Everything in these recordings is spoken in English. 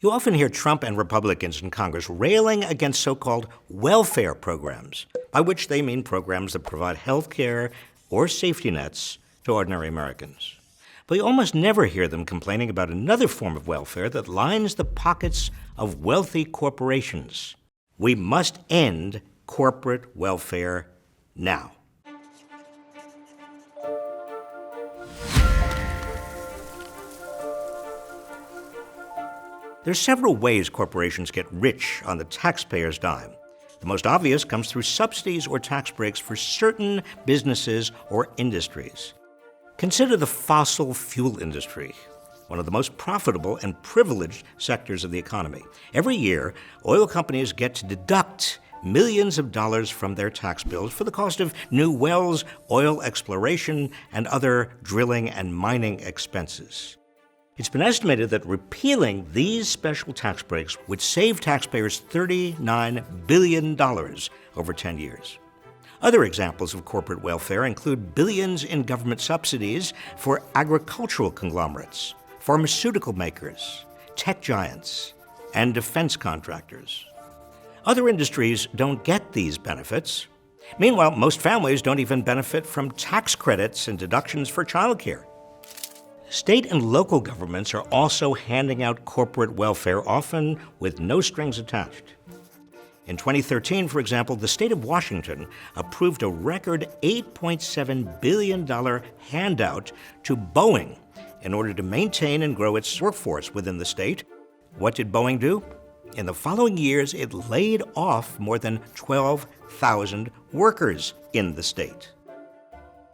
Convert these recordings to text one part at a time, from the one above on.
You often hear Trump and Republicans in Congress railing against so-called welfare programs, by which they mean programs that provide health care or safety nets to ordinary Americans. But you almost never hear them complaining about another form of welfare that lines the pockets of wealthy corporations. We must end corporate welfare now. There are several ways corporations get rich on the taxpayer's dime. The most obvious comes through subsidies or tax breaks for certain businesses or industries. Consider the fossil fuel industry, one of the most profitable and privileged sectors of the economy. Every year, oil companies get to deduct millions of dollars from their tax bills for the cost of new wells, oil exploration, and other drilling and mining expenses. It's been estimated that repealing these special tax breaks would save taxpayers $39 billion over 10 years. Other examples of corporate welfare include billions in government subsidies for agricultural conglomerates, pharmaceutical makers, tech giants, and defense contractors. Other industries don't get these benefits. Meanwhile, most families don't even benefit from tax credits and deductions for childcare. State and local governments are also handing out corporate welfare, often with no strings attached. In 2013, for example, the state of Washington approved a record $8.7 billion handout to Boeing in order to maintain and grow its workforce within the state. What did Boeing do? In the following years, it laid off more than 12,000 workers in the state.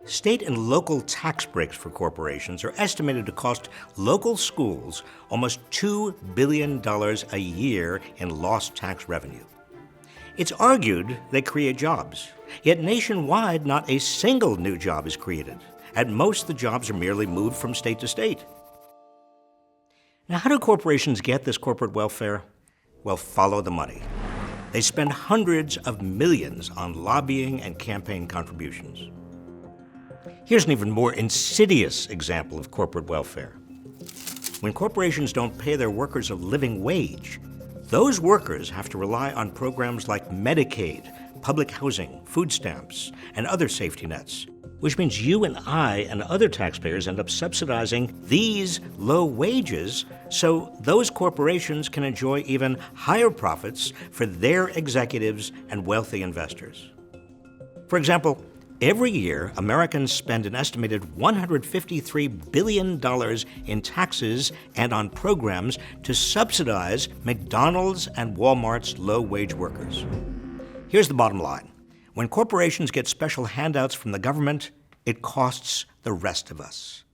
State and local tax breaks for corporations are estimated to cost local schools almost $2 billion a year in lost tax revenue. It's argued they create jobs, yet nationwide not a single new job is created. At most, the jobs are merely moved from state to state. Now, how do corporations get this corporate welfare? Well, follow the money. They spend hundreds of millions on lobbying and campaign contributions. Here's an even more insidious example of corporate welfare. When corporations don't pay their workers a living wage, those workers have to rely on programs like Medicaid, public housing, food stamps, and other safety nets, which means you and I and other taxpayers end up subsidizing these low wages so those corporations can enjoy even higher profits for their executives and wealthy investors. For example, every year, Americans spend an estimated $153 billion in taxes and on programs to subsidize McDonald's and Walmart's low-wage workers. Here's the bottom line. When corporations get special handouts from the government, it costs the rest of us.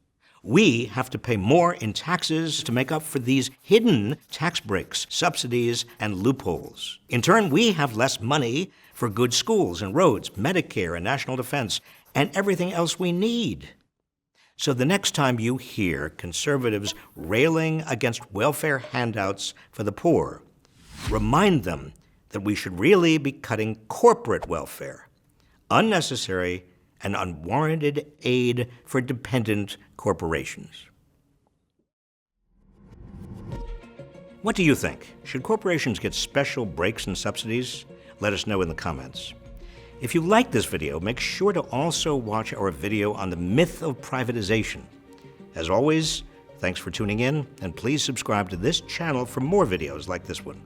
We have to pay more in taxes to make up for these hidden tax breaks, subsidies, and loopholes. In turn, we have less money for good schools and roads, Medicare and national defense, and everything else we need. So the next time you hear conservatives railing against welfare handouts for the poor, remind them that we should really be cutting corporate welfare, unnecessary and unwarranted aid for dependent corporations. What do you think? Should corporations get special breaks and subsidies? Let us know in the comments. If you like this video, make sure to also watch our video on the myth of privatization. As always, thanks for tuning in, and please subscribe to this channel for more videos like this one.